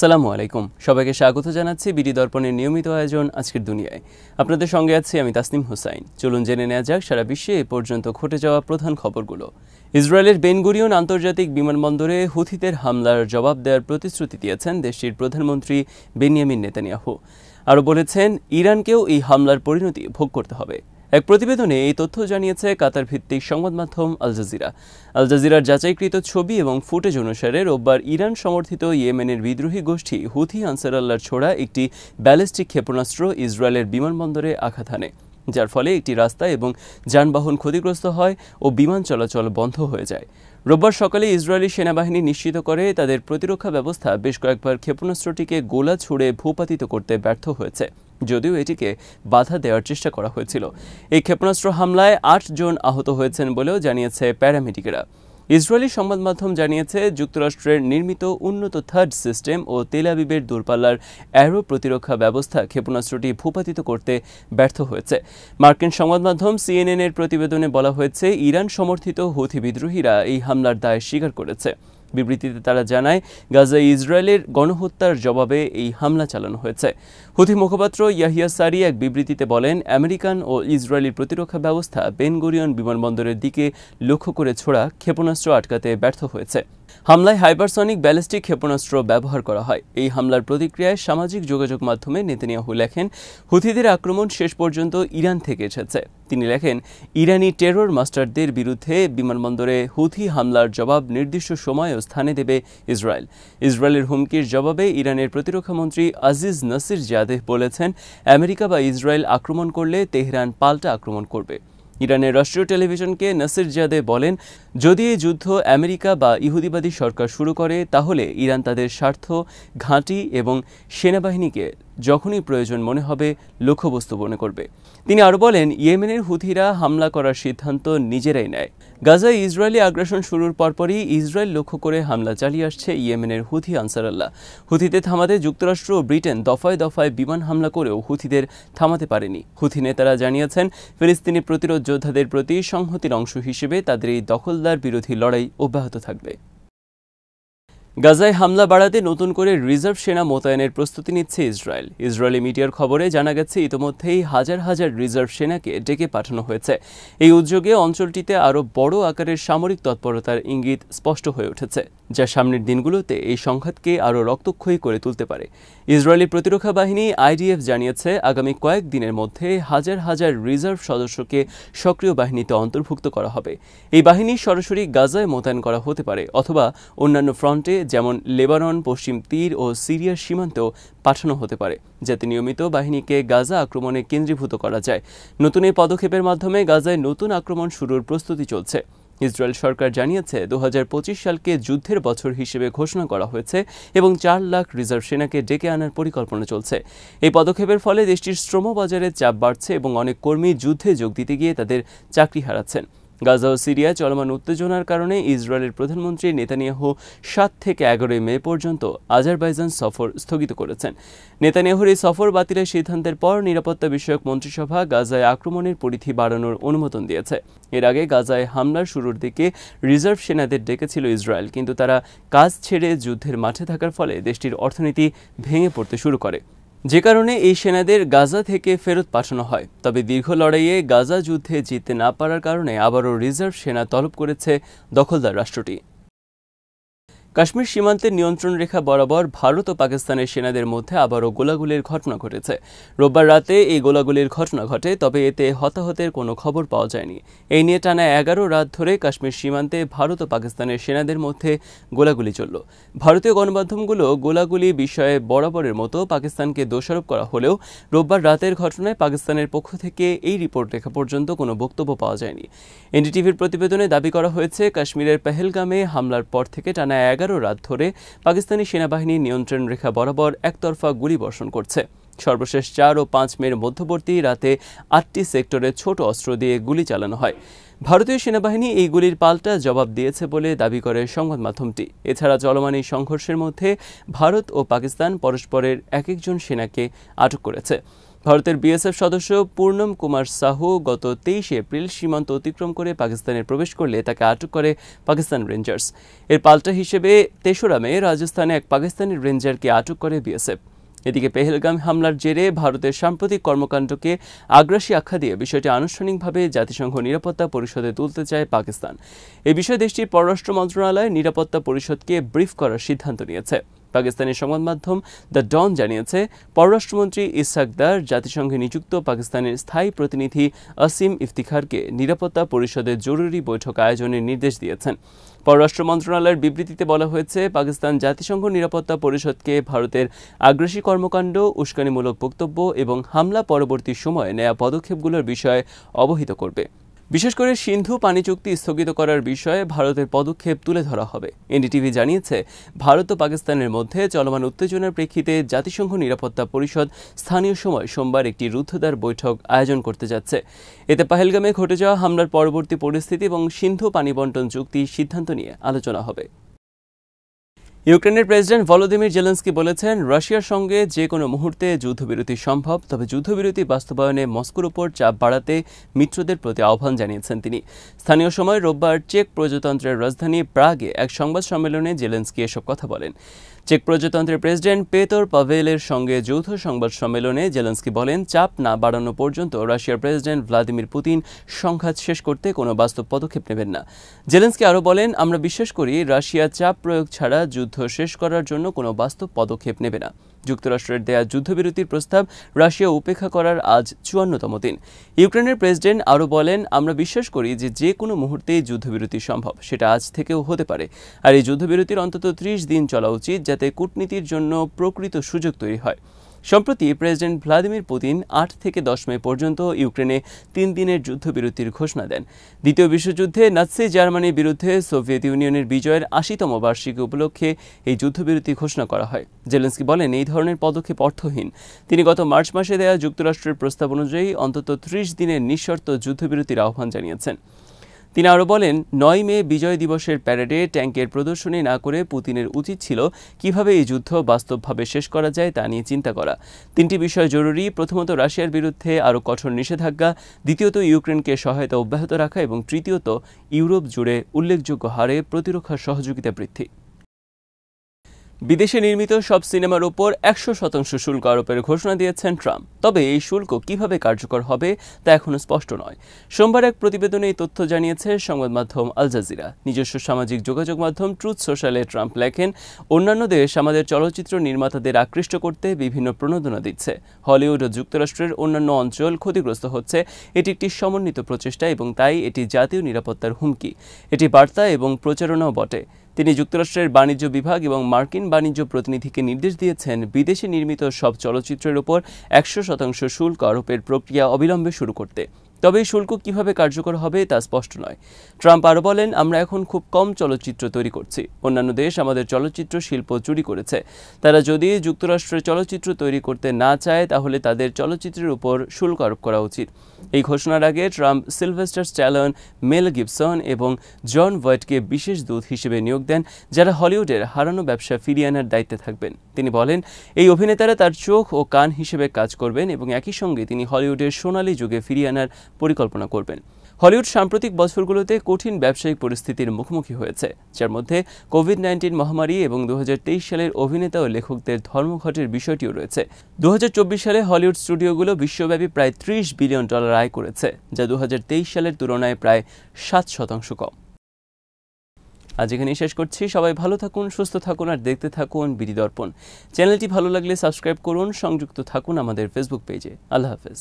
আসসালামু আলাইকুম, সবাইকে স্বাগত জানাচ্ছি বিডি দর্পণের নিয়মিত আয়োজন আজকের দুনিয়ায়। আপনাদের সঙ্গে আছি আমি তাসনিম হুসাইন। চলুন জেনে নেওয়া যাক সারা বিশ্বে এ পর্যন্ত ঘটে যাওয়া প্রধান খবরগুলো। ইসরায়েলের বেন গুরিয়ন আন্তর্জাতিক বিমানবন্দরে হুথিদের হামলার জবাব দেওয়ার প্রতিশ্রুতি দিয়েছেন দেশটির প্রধানমন্ত্রী বেনিয়ামিন নেতানিয়াহু। আরও বলেছেন, ইরানকেও এই হামলার পরিণতি ভোগ করতে হবে। এক প্রতিবেদনে এই তথ্য জানিয়েছে কাতার ভিত্তিক সংবাদ মাধ্যম আল জাজিরা। আল জাজিরার যাচাইকৃত ছবি এবং ফুটেজ অনুসারে রোববার ইরান সমর্থিত ইয়েমেনের বিদ্রোহী গোষ্ঠী হুথি আনসারাল্লাহর ছোড়া একটি ব্যালিস্টিক ক্ষেপণাস্ত্র ইসরায়েলের বিমানবন্দরে আঘাত হানে, যার ফলে একটি রাস্তা এবং যানবাহন ক্ষতিগ্রস্ত হয় ও বিমান চলাচল বন্ধ হয়ে যায়। রোববার সকালে ইসরায়েলি সেনাবাহিনী নিশ্চিত করে তাদের প্রতিরক্ষা ব্যবস্থা বেশ কয়েকবার ক্ষেপণাস্ত্রটিকে গোলা ছুড়ে ভূপাতিত করতে ব্যর্থ হয়েছে, যদিও এটিকে বাধা দেওয়ার চেষ্টা করা হয়েছিল। এই ক্ষেপণাস্ত্র হামলায় ৮ জন আহত হয়েছেন বলেও জানিয়েছে প্যারামেডিকেরা। ইসরায়েলি সংবাদ মাধ্যম জানিয়েছে, যুক্তরাষ্ট্রের নির্মিত উন্নত থার্ড সিস্টেম ও তেল আবিবের দূরপাল্লার অ্যারো প্রতিরক্ষা ব্যবস্থা ক্ষেপণাস্ত্রটি ভূপাতিত করতে ব্যর্থ হয়েছে। মার্কিন সংবাদ মাধ্যম সিএনএন-এর প্রতিবেদনে বলা হয়েছে, ইরান সমর্থিত হুথি বিদ্রোহীরা এই হামলার দায় স্বীকার করেছে। বিবৃতিতে তারা জানায়, গাজায় ইসরায়েলের গণহত্যার জবাবে এই হামলা চালানো হয়েছে। হুথি মুখপাত্র ইয়াহিয়া সারি এক বিবৃতিতে বলেন, আমেরিকান ও ইসরায়েলি প্রতিরক্ষা ব্যবস্থা বেন গুরিয়ন বিমানবন্দরের দিকে লক্ষ্য করে ছোড়া ক্ষেপণাস্ত্র আটকাতে ব্যর্থ হয়েছে। হামলায় হাইপারসনিক ব্যালিস্টিক ক্ষেপণাস্ত্র ব্যবহার করা হয়। এই হামলার প্রতিক্রিয়ায় সামাজিক যোগাযোগ মাধ্যমে নেতানিয়াহু লেখেন, হুথিদের আক্রমণ শেষ পর্যন্ত ইরান থেকে এসেছে। তিনি লেখেন, ইরানি টেরর মাস্টারদের বিরুদ্ধে বিমানবন্দরে হুথি হামলার জবাব নির্দিষ্ট সময় ও স্থানে দেবে ইসরায়েল। ইসরায়েলের হুমকির জবাবে ইরানের প্রতিরক্ষামন্ত্রী আজিজ নাসির জাদেহ বলেছেন, আমেরিকা বা ইসরায়েল আক্রমণ করলে তেহরান পাল্টা আক্রমণ করবে। ইরানের রাষ্ট্রীয় টেলিভিশনকে নাসির জাদেহ বলেন, যদি এই যুদ্ধ আমেরিকা বা ইহুদিবাদী সরকার শুরু করে, তাহলে ইরান তাদের স্বার্থ, ঘাঁটি এবং সেনাবাহিনীকে যখনই প্রয়োজন মনে হবে লক্ষ্যবস্তু মনে করবে। তিনি আরও বলেন, ইয়েমেনের হুথিরা হামলা করার সিদ্ধান্ত নিজেরাই নেয়। গাজায় ইসরায়েলি আগ্রাসন শুরুর পরপরই ইসরায়েল লক্ষ্য করে হামলা চালিয়ে আসছে ইয়েমেনের হুথি আনসারাল্লাহ। হুথিদের থামাতে যুক্তরাষ্ট্র ও ব্রিটেন দফায় দফায় বিমান হামলা করেও হুথিদের থামাতে পারেনি। হুথি নেতারা জানিয়েছেন, ফিলিস্তিনি প্রতিরোধ যোদ্ধাদের প্রতি সংহতির অংশ হিসেবে তাদের এই দখলদার বিরোধী লড়াই অব্যাহত থাকবে। গাজায় হামলা বাড়াতে নতুন করে রিজার্ভ সেনা মোতায়েনের প্রস্তুতি নিচ্ছে ইসরায়েল। ইসরায়েলি মিডিয়ার খবরে জানা গেছে, ইতোমধ্যেই হাজার হাজার রিজার্ভ সেনাকে ডেকে পাঠানো হয়েছে। এই উদ্যোগে অঞ্চলটিতে আরও বড় আকারের সামরিক তৎপরতার ইঙ্গিত স্পষ্ট হয়ে উঠেছে, যা সামনের দিনগুলোতে এই সংঘাতকে আরও রক্তক্ষয়ী করে তুলতে পারে। ইসরায়েলি প্রতিরক্ষা বাহিনী আইডিএফ জানিয়েছে, আগামী কয়েক দিনের মধ্যে হাজার হাজার রিজার্ভ সদস্যকে সক্রিয় বাহিনীতে অন্তর্ভুক্ত করা হবে। এই বাহিনী সরাসরি গাজায় মোতায়েন করা হতে পারে অথবা অন্যান্য ফ্রন্টে যেমন লেবানন, পশ্চিম তীর ও সিরিয়ার সীমান্তেও পাঠানো হতে পারে, যাতে নিয়মিত বাহিনীকে গাজা আক্রমণে কেন্দ্রীভূত করা যায়। নতুন এই পদক্ষেপের মাধ্যমে গাজায় নতুন আক্রমণ শুরুর প্রস্তুতি চলছে। ইসরায়েল সরকার জানিয়েছে, 2025 সালকে যুদ্ধের বছর হিসেবে ঘোষণা করা হয়েছে এবং 4 লাখ রিজার্ভ সেনাকে ডেকে আনার পরিকল্পনা চলছে। এই পদক্ষেপের ফলে দেশটির শ্রমবাজারে চাপ বাড়ছে এবং অনেক কর্মী যুদ্ধে যোগ দিতে গিয়ে তাদের চাকরি হারাচ্ছেন। গাজা ও সিরিয়ায় চলমান উত্তেজনার কারণে ইসরায়েলের প্রধানমন্ত্রী নেতানিয়াহু 7 থেকে 11 মে পর্যন্ত আজারবাইজান সফর স্থগিত করেছেন। নেতানিয়াহুর এই সফর বাতিলের সিদ্ধান্তের পর নিরাপত্তা বিষয়ক মন্ত্রিসভা গাজায় আক্রমণের পরিধি বাড়ানোর অনুমোদন দিয়েছে। এর আগে গাজায় হামলার শুরুর দিকে রিজার্ভ সেনাদের ডেকেছিল ইসরায়েল, কিন্তু তারা কাজ ছেড়ে যুদ্ধের মাঠে থাকার ফলে দেশটির অর্থনীতি ভেঙে পড়তে শুরু করে, যে কারণে এই সেনাদের গাজা থেকে ফেরত পাঠানো হয়। তবে দীর্ঘ লড়াইয়ে গাজা যুদ্ধে জিততে না পারার কারণে আবারও রিজার্ভ সেনা তলব করেছে দখলদার রাষ্ট্রটি। কাশ্মীর সীমান্তের নিয়ন্ত্রণ রেখা বরাবর ভারত ও পাকিস্তানের সেনাদের মধ্যে আবারও গোলাগুলির ঘটনা ঘটেছে। রোববার রাতে এই গোলাগুলির ঘটনা ঘটে, তবে এতে হতাহতের কোনো খবর পাওয়া যায়নি। এই নিয়ে টানা 11 রাত ধরে কাশ্মীর সীমান্তে ভারত ও পাকিস্তানের সেনাদের মধ্যে গোলাগুলি চলল। ভারতীয় গণমাধ্যমগুলো গোলাগুলি বিষয়ে বরাবরের মতো পাকিস্তানকে দোষারোপ করা হলেও রোববার রাতের ঘটনায় পাকিস্তানের পক্ষ থেকে এই রিপোর্ট লেখা পর্যন্ত কোনো বক্তব্য পাওয়া যায়নি। এনডিটিভির প্রতিবেদনে দাবি করা হয়েছে, কাশ্মীরের পেহেলগামে হামলার পর থেকে টানা 11 রাত ধরে পাকিস্তানি সেনাবাহিনী নিয়ন্ত্রণ রেখা বরাবর একতরফা গুলি বর্ষণ করছে। সর্বশেষ 4 ও 5 মের মধ্যবর্তী রাতে 8টি সেক্টরে ছোট অস্ত্র দিয়ে গুলি চালানো হয়। ভারতীয় সেনাবাহিনী এই গুলির পাল্টা জবাব দিয়েছে বলে দাবি করে সংবাদ মাধ্যমটি। এছাড়া চলমান এই সংঘর্ষের মধ্যে ভারত ও পাকিস্তান পরস্পরের এক একজন সেনাকে আটক করেছে। ভারতের বিএসএফ সদস্য পূর্ণম কুমার সাহু গত 23 এপ্রিল সীমান্ত অতিক্রম করে পাকিস্তানে প্রবেশ করলে তাকে আটক করে পাকিস্তান রেঞ্জার্স। এর পাল্টা হিসেবে 3রা মে রাজস্থানে এক পাকিস্তানি রেঞ্জারকে আটক করে বিএসএফ। এদিকে পেহেলগাম হামলার জেরে ভারতের সাম্প্রতিক কর্মকাণ্ডকে আগ্রাসী আখ্যা দিয়ে বিষয়টি আনুষ্ঠানিকভাবে জাতিসংঘ নিরাপত্তা পরিষদে তুলতে চায় পাকিস্তান। এ বিষয়ে দেশটির পররাষ্ট্র মন্ত্রণালয় নিরাপত্তা পরিষদকে ব্রিফ করার সিদ্ধান্ত নিয়েছে। পাকিস্তানি সংবাদ মাধ্যম দ্য ডন জানিয়েছে, পররাষ্ট্রমন্ত্রী ইসহাক দার জাতিসংঘে নিযুক্ত পাকিস্তানের স্থায়ী প্রতিনিধি আসিম ইফতিখারকে নিরাপত্তা পরিষদের জরুরি বৈঠক আয়োজনের নির্দেশ দিয়েছেন। পররাষ্ট্র মন্ত্রণালয়ের বিবৃতিতে বলা হয়েছে, পাকিস্তান জাতিসংঘ নিরাপত্তা পরিষদকে ভারতের আগ্রাসী কর্মকাণ্ড, উস্কানিমূলক বক্তব্য এবং হামলা পরবর্তী সময়ে নেয়া পদক্ষেপগুলোর বিষয়ে অবহিত করবে। বিশেষ করে সিন্ধু পানি চুক্তি স্থগিত করার বিষয়ে ভারতের পদক্ষেপ তুলে ধরা হবে। এনডিটিভি জানিয়েছে, ভারত ও পাকিস্তানের মধ্যে চলমান উত্তেজনার প্রেক্ষিতে জাতিসংঘ নিরাপত্তা পরিষদ স্থানীয় সময় সোমবার একটি রুদ্ধদ্বার বৈঠক আয়োজন করতে যাচ্ছে। এতে পাহেলগামে ঘটে যাওয়া হামলার পরবর্তী পরিস্থিতি এবং সিন্ধু পানি বণ্টন চুক্তির সিদ্ধান্ত নিয়ে আলোচনা হবে। ইউক্রেনের প্রেসিডেন্ট ভলোদিমির জেলেনস্কি বলেছেন, রাশিয়ার সঙ্গে যে কোনো মুহূর্তে যুদ্ধবিরতি সম্ভব, তবে যুদ্ধবিরতি বাস্তবায়নে মস্কোর উপর চাপ বাড়াতে মিত্রদের প্রতি আহ্বান জানিয়েছেন তিনি। স্থানীয় সময় রোববার চেক প্রজাতন্ত্রের রাজধানী প্রাগে এক সংবাদ সম্মেলনে জেলেনস্কি এসব কথা বলেন। চেক প্রজাতন্ত্রের প্রেসিডেন্ট পেতর পাভেলের সঙ্গে যৌথ সংবাদ সম্মেলনে জেলেনস্কি বলেন, চাপ না বাড়ানো পর্যন্ত রাশিয়ার প্রেসিডেন্ট ভ্লাদিমির পুতিন সংঘাত শেষ করতে কোনো বাস্তব পদক্ষেপ নেবেন না। জেলেনস্কি আরও বলেন, আমরা বিশ্বাস করি রাশিয়া চাপ প্রয়োগ ছাড়া যুদ্ধ শেষ করার জন্য কোনো বাস্তব পদক্ষেপ নেবে না। যুক্তরাষ্ট্রের দেয়া যুদ্ধবিরতির প্রস্তাব রাশিয়া উপেক্ষা করার আজ 54তম দিন। ইউক্রেনের প্রেসিডেন্ট আরও বলেন, আমরা বিশ্বাস করি যে কোনো মুহূর্তেই যুদ্ধবিরতি সম্ভব, সেটা আজ থেকেও হতে পারে। আর এই যুদ্ধবিরতির অন্তত 30 দিন চলা উচিত, যাতে কূটনীতির জন্য প্রকৃত সুযোগ তৈরি হয়। সম্প্রতি প্রেসিডেন্ট ভ্লাদিমির পুতিন 8 থেকে 10 মে পর্যন্ত ইউক্রেনে 3 দিনের যুদ্ধবিরতির ঘোষণা দেন। দ্বিতীয় বিশ্বযুদ্ধে নাৎসি জার্মানির বিরুদ্ধে সোভিয়েত ইউনিয়নের বিজয়ের 80তম বার্ষিকী উপলক্ষে এই যুদ্ধবিরতি ঘোষণা করা হয়। জেলেনস্কি বলেন, এই ধরনের পদক্ষেপ অর্থহীন। তিনি গত মার্চ মাসে দেয়া যুক্তরাষ্ট্রের প্রস্তাব অনুযায়ী অন্তত 30 দিনের নিঃশর্ত যুদ্ধবিরতির আহ্বান জানিয়েছেন। তিনি আরও বলেন, 9 মে বিজয় দিবসের প্যারেডে ট্যাঙ্কের প্রদর্শনী না করে পুতিনের উচিত ছিল কিভাবে এই যুদ্ধ বাস্তবভাবে শেষ করা যায় তা নিয়ে চিন্তা করা। 3টি বিষয় জরুরি: প্রথমত, রাশিয়ার বিরুদ্ধে আরও কঠোর নিষেধাজ্ঞা; দ্বিতীয়ত, ইউক্রেনকে সহায়তা অব্যাহত রাখা; এবং তৃতীয়ত, ইউরোপ জুড়ে উল্লেখযোগ্য হারে প্রতিরক্ষা সহযোগিতা বৃদ্ধি। বিদেশে নির্মিত সব সিনেমার ওপর 100% শুল্ক আরোপের ঘোষণা দিয়েছেন ট্রাম্প। তবে এই শুল্ক কিভাবে কার্যকর হবে তা এখনও স্পষ্ট নয়। সোমবার এক প্রতিবেদনে এই তথ্য জানিয়েছে সংবাদ মাধ্যম আল জাজিরা। নিজস্ব সামাজিক যোগাযোগ মাধ্যম ট্রুথ সোশ্যালে ট্রাম্প লেখেন, অন্যান্য দেশ আমাদের চলচ্চিত্র নির্মাতাদের আকৃষ্ট করতে বিভিন্ন প্রণোদনা দিচ্ছে। হলিউড ও যুক্তরাষ্ট্রের অন্যান্য অঞ্চল ক্ষতিগ্রস্ত হচ্ছে। এটি একটি সমন্বিত প্রচেষ্টা এবং তাই এটি জাতীয় নিরাপত্তার হুমকি। এটি বার্তা এবং প্রচারণাও বটে। তিনি যুক্তরাষ্ট্রের বাণিজ্য বিভাগ এবং মার্কিন বাণিজ্য প্রতিনিধিকে নির্দেশ দিয়েছেন, বিদেশে নির্মিত সব চলচ্চিত্রের ওপর 100% শুল্ক আরোপের প্রক্রিয়া অবিলম্বে শুরু করতে। তবে এই শুল্ক কিভাবে কার্যকর হবে তা স্পষ্ট নয়। ট্রাম্প আরও বলেন, আমরা এখন খুব কম চলচ্চিত্র তৈরি করছি। অন্যান্য দেশ আমাদের চলচ্চিত্র শিল্প চুরি করেছে। তারা যদি যুক্তরাষ্ট্রের চলচ্চিত্র তৈরি করতে না চায়, তাহলে তাদের চলচ্চিত্রের উপর শুল্ক আরোপ করা উচিত। এই ঘোষণার আগে Trump Sylvester stallion, Mel Gibson এবং জন ভয়েটকে বিশেষ দূত হিসেবে নিয়োগ দেন, যারা হলিউডের হারানো ব্যবসা ফিরিয়ে আনার দায়িত্বে থাকবেন। তিনি বলেন, এই অভিনেতারা তার চোখ ও কান হিসেবে কাজ করবেন এবং একই সঙ্গে তিনি হলিউডের সোনালী যুগে ফিরিয়ে আনার পরিকল্পনা করবেন। হলিউড সাম্প্রতিক বছরগুলোতে কঠিন ব্যবসায়িক পরিস্থিতির মুখোমুখি হয়েছে, যার মধ্যে কোভিড-19 মহামারী এবং 2023 সালের অভিনেতা ও লেখকদের ধর্মঘটের বিষয়টিও রয়েছে। 2024 সালে হলিউড স্টুডিওগুলো বিশ্বব্যাপী প্রায় $30 বিলিয়ন আয় করেছে, যা 2023 সালের তুলনায় প্রায় 7% কম। আজ এখানেই শেষ করছি। সবাই ভালো থাকুন, সুস্থ থাকুন আর দেখতে থাকুন বিডি দর্পণ। চ্যানেলটি ভালো লাগলে সাবস্ক্রাইব করুন, সংযুক্ত থাকুন আমাদের ফেসবুক পেজে। আল্লাহ হাফেজ।